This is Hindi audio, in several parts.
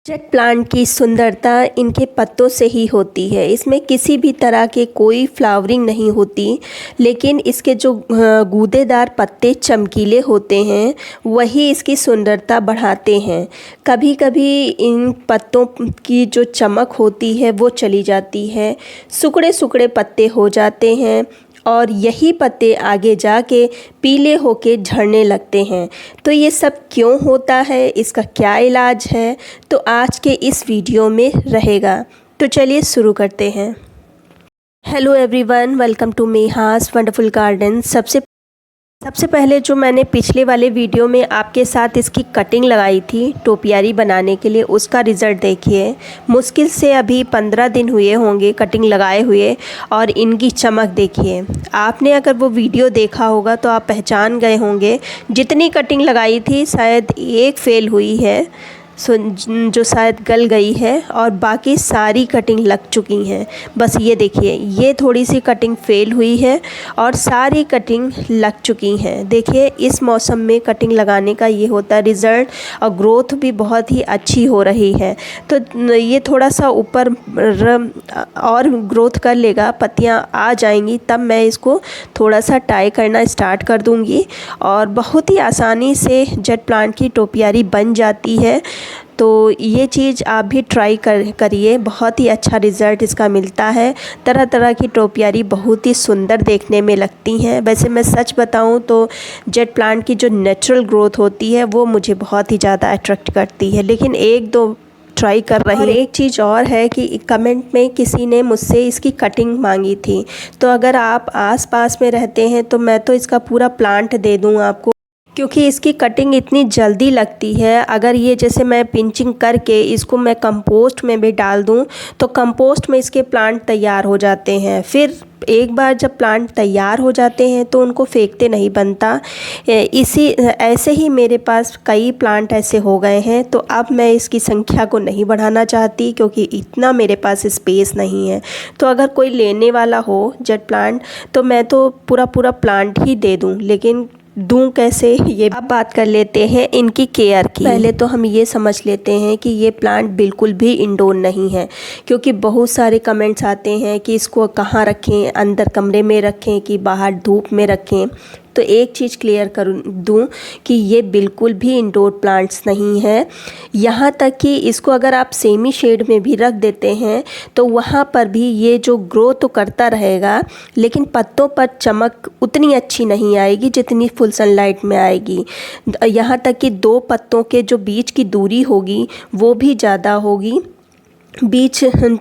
जेट प्लांट की सुंदरता इनके पत्तों से ही होती है। इसमें किसी भी तरह के कोई फ्लावरिंग नहीं होती, लेकिन इसके जो गूदेदार पत्ते चमकीले होते हैं वही इसकी सुंदरता बढ़ाते हैं। कभी कभी इन पत्तों की जो चमक होती है वो चली जाती है, सुकड़े सुकड़े पत्ते हो जाते हैं और यही पत्ते आगे जाके पीले होके झड़ने लगते हैं। तो ये सब क्यों होता है, इसका क्या इलाज है, तो आज के इस वीडियो में रहेगा। तो चलिए शुरू करते हैं। Hello everyone, welcome to Meha's wonderful garden. सबसे पहले जो मैंने पिछले वाले वीडियो में आपके साथ इसकी कटिंग लगाई थी टोपियारी बनाने के लिए, उसका रिज़ल्ट देखिए। मुश्किल से अभी 15 दिन हुए होंगे कटिंग लगाए हुए, और इनकी चमक देखिए। आपने अगर वो वीडियो देखा होगा तो आप पहचान गए होंगे। जितनी कटिंग लगाई थी शायद एक फेल हुई है, जो शायद गल गई है, और बाकी सारी कटिंग लग चुकी हैं। बस ये देखिए, ये थोड़ी सी कटिंग फेल हुई है और सारी कटिंग लग चुकी हैं। देखिए, इस मौसम में कटिंग लगाने का ये होता है रिज़ल्ट, और ग्रोथ भी बहुत ही अच्छी हो रही है। तो ये थोड़ा सा ऊपर और ग्रोथ कर लेगा, पत्तियाँ आ जाएंगी, तब मैं इसको थोड़ा सा टाई करना स्टार्ट कर दूँगी, और बहुत ही आसानी से जेट प्लांट की टोपियारी बन जाती है। तो ये चीज़ आप भी ट्राई करिए, बहुत ही अच्छा रिज़ल्ट इसका मिलता है। तरह तरह की टोपियारी बहुत ही सुंदर देखने में लगती हैं। वैसे मैं सच बताऊं तो जेट प्लांट की जो नेचुरल ग्रोथ होती है वो मुझे बहुत ही ज़्यादा अट्रैक्ट करती है, लेकिन एक दो ट्राई कर रही है। और एक चीज़ और है कि कमेंट में किसी ने मुझसे इसकी कटिंग मांगी थी, तो अगर आप आस पास में रहते हैं तो मैं तो इसका पूरा प्लांट दे दूँ आपको, क्योंकि इसकी कटिंग इतनी जल्दी लगती है। अगर ये जैसे मैं पिंचिंग करके इसको मैं कंपोस्ट में भी डाल दूं तो कंपोस्ट में इसके प्लांट तैयार हो जाते हैं। फिर एक बार जब प्लांट तैयार हो जाते हैं तो उनको फेंकते नहीं बनता। ऐसे ही मेरे पास कई प्लांट ऐसे हो गए हैं। तो अब मैं इसकी संख्या को नहीं बढ़ाना चाहती, क्योंकि इतना मेरे पास स्पेस नहीं है। तो अगर कोई लेने वाला हो जेट प्लांट तो मैं तो पूरा प्लांट ही दे दूं, लेकिन दूं कैसे, ये अब बात कर लेते हैं इनकी केयर की। पहले तो हम ये समझ लेते हैं कि ये प्लांट बिल्कुल भी इंडोर नहीं है, क्योंकि बहुत सारे कमेंट्स आते हैं कि इसको कहाँ रखें, अंदर कमरे में रखें कि बाहर धूप में रखें। तो एक चीज़ क्लियर कर दूं कि ये बिल्कुल भी इंडोर प्लांट्स नहीं है। यहाँ तक कि इसको अगर आप सेमी शेड में भी रख देते हैं तो वहाँ पर भी ये जो ग्रो तो करता रहेगा, लेकिन पत्तों पर चमक उतनी अच्छी नहीं आएगी जितनी फुल सनलाइट में आएगी। यहाँ तक कि दो पत्तों के जो बीच की दूरी होगी वो भी ज़्यादा होगी, बीच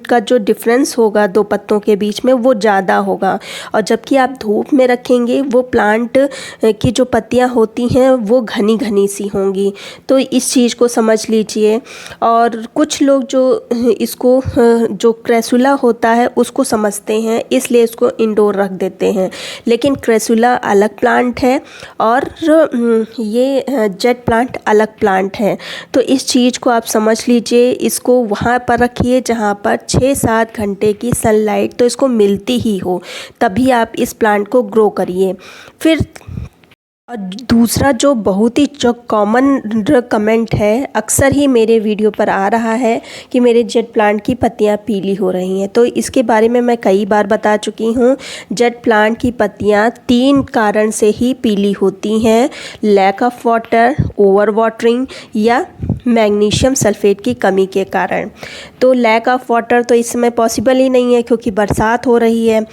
का जो डिफरेंस होगा दो पत्तों के बीच में वो ज़्यादा होगा। और जबकि आप धूप में रखेंगे वो प्लांट की जो पत्तियां होती हैं वो घनी घनी सी होंगी। तो इस चीज़ को समझ लीजिए। और कुछ लोग जो इसको जो क्रेसुला होता है उसको समझते हैं, इसलिए इसको इंडोर रख देते हैं, लेकिन क्रेसुला अलग प्लांट है और ये जेट प्लांट अलग प्लांट है। तो इस चीज़ को आप समझ लीजिए। इसको वहाँ पर रखिए जहाँ पर 6-7 घंटे की सनलाइट तो इसको मिलती ही हो, तभी आप इस प्लांट को ग्रो करिए। फिर और दूसरा जो बहुत ही जो कॉमन कमेंट है, अक्सर ही मेरे वीडियो पर आ रहा है कि मेरे जेट प्लांट की पत्तियां पीली हो रही हैं। तो इसके बारे में मैं कई बार बता चुकी हूँ। जेट प्लांट की पत्तियां 3 कारण से ही पीली होती हैं: lack of water, overwatering, या मैग्नीशियम सल्फेट की कमी के कारण। तो लैक ऑफ वाटर तो इस समय पॉसिबल ही नहीं है, क्योंकि बरसात हो रही है।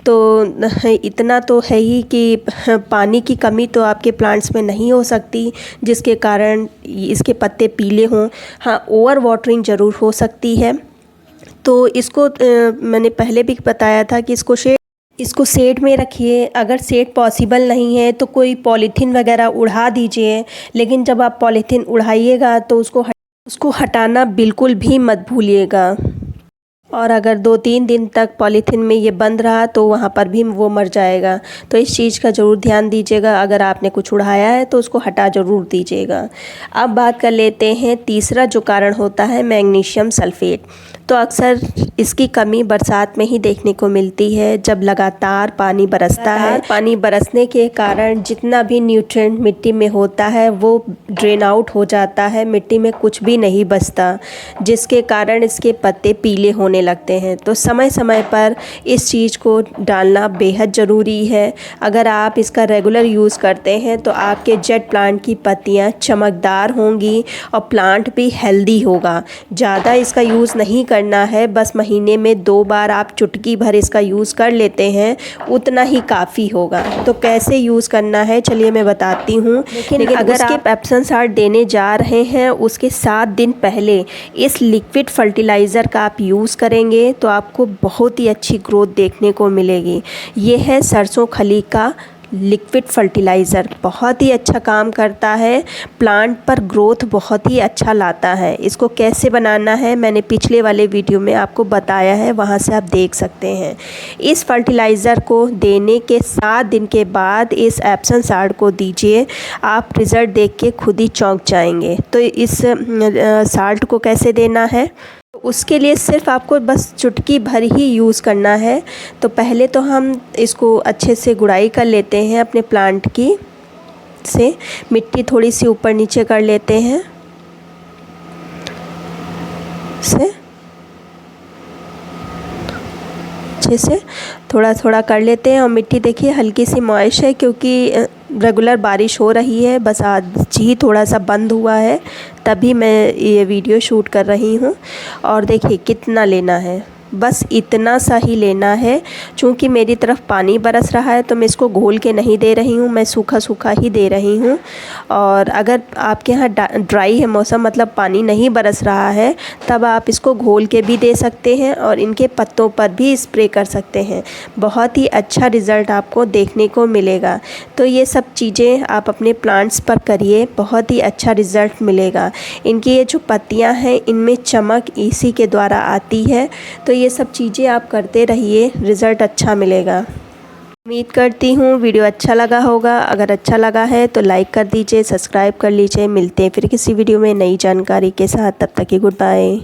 तो इतना तो है ही कि पानी की कमी तो आपके प्लांट्स में नहीं हो सकती जिसके कारण इसके पत्ते पीले हों। हाँ, ओवर वाटरिंग ज़रूर हो सकती है। तो इसको मैंने पहले भी बताया था कि इसको शेड में रखिए। अगर शेड पॉसिबल नहीं है तो कोई पॉलीथीन वगैरह उड़ा दीजिए, लेकिन जब आप पॉलीथीन उड़ाइएगा तो उसको हटाना बिल्कुल भी मत भूलिएगा। और अगर 2-3 दिन तक पॉलीथीन में ये बंद रहा तो वहाँ पर भी वो मर जाएगा। तो इस चीज़ का ज़रूर ध्यान दीजिएगा। अगर आपने कुछ उड़ाया है तो उसको हटा ज़रूर दीजिएगा। अब बात कर लेते हैं तीसरा जो कारण होता है मैग्नीशियम सल्फ़ेट। तो अक्सर इसकी कमी बरसात में ही देखने को मिलती है, जब लगातार पानी बरसता है। पानी बरसने के कारण जितना भी न्यूट्रिएंट मिट्टी में होता है वो ड्रेन आउट हो जाता है, मिट्टी में कुछ भी नहीं बचता, जिसके कारण इसके पत्ते पीले होने लगते हैं। तो समय समय पर इस चीज़ को डालना बेहद ज़रूरी है। अगर आप इसका रेगुलर यूज़ करते हैं तो आपके जेट प्लांट की पत्तियाँ चमकदार होंगी और प्लांट भी हेल्दी होगा। ज़्यादा इसका यूज़ नहीं करना है, बस महीने में 2 बार आप चुटकी भर इसका यूज़ कर लेते हैं, उतना ही काफ़ी होगा। तो कैसे यूज़ करना है चलिए मैं बताती हूँ। लेकिन अगर आप एप्सम साल्ट देने जा रहे हैं उसके 7 दिन पहले इस लिक्विड फर्टिलाइज़र का आप यूज़ करेंगे तो आपको बहुत ही अच्छी ग्रोथ देखने को मिलेगी। ये है सरसों खली का लिक्विड फर्टिलाइज़र, बहुत ही अच्छा काम करता है, प्लांट पर ग्रोथ बहुत ही अच्छा लाता है। इसको कैसे बनाना है मैंने पिछले वाले वीडियो में आपको बताया है, वहाँ से आप देख सकते हैं। इस फर्टिलाइज़र को देने के 7 दिन के बाद इस एप्सम साल्ट को दीजिए, आप रिज़ल्ट देख के खुद ही चौंक जाएंगे। तो इस साल्ट को कैसे देना है उसके लिए सिर्फ आपको बस चुटकी भर ही यूज़ करना है। तो पहले तो हम इसको अच्छे से गुड़ाई कर लेते हैं अपने प्लांट की से, मिट्टी थोड़ी सी ऊपर नीचे कर लेते हैं से, अच्छे से थोड़ा थोड़ा कर लेते हैं। और मिट्टी देखिए हल्की सी मॉइस्ट है क्योंकि रेगुलर बारिश हो रही है, बस आज ही थोड़ा सा बंद हुआ है तभी मैं ये वीडियो शूट कर रही हूँ। और देखिए कितना लेना है, बस इतना सा ही लेना है। चूँकि मेरी तरफ पानी बरस रहा है तो मैं इसको घोल के नहीं दे रही हूँ, मैं सूखा सूखा ही दे रही हूँ। और अगर आपके यहाँ ड्राई है मौसम, मतलब पानी नहीं बरस रहा है, तब आप इसको घोल के भी दे सकते हैं और इनके पत्तों पर भी स्प्रे कर सकते हैं। बहुत ही अच्छा रिज़ल्ट आपको देखने को मिलेगा। तो ये सब चीज़ें आप अपने प्लांट्स पर करिए, बहुत ही अच्छा रिज़ल्ट मिलेगा। इनकी ये जो पत्तियाँ हैं इनमें चमक इसी के द्वारा आती है। तो ये सब चीज़ें आप करते रहिए, रिज़ल्ट अच्छा मिलेगा। उम्मीद करती हूँ वीडियो अच्छा लगा होगा। अगर अच्छा लगा है तो लाइक कर दीजिए, सब्सक्राइब कर लीजिए। मिलते हैं फिर किसी वीडियो में नई जानकारी के साथ, तब तक की गुड बाय।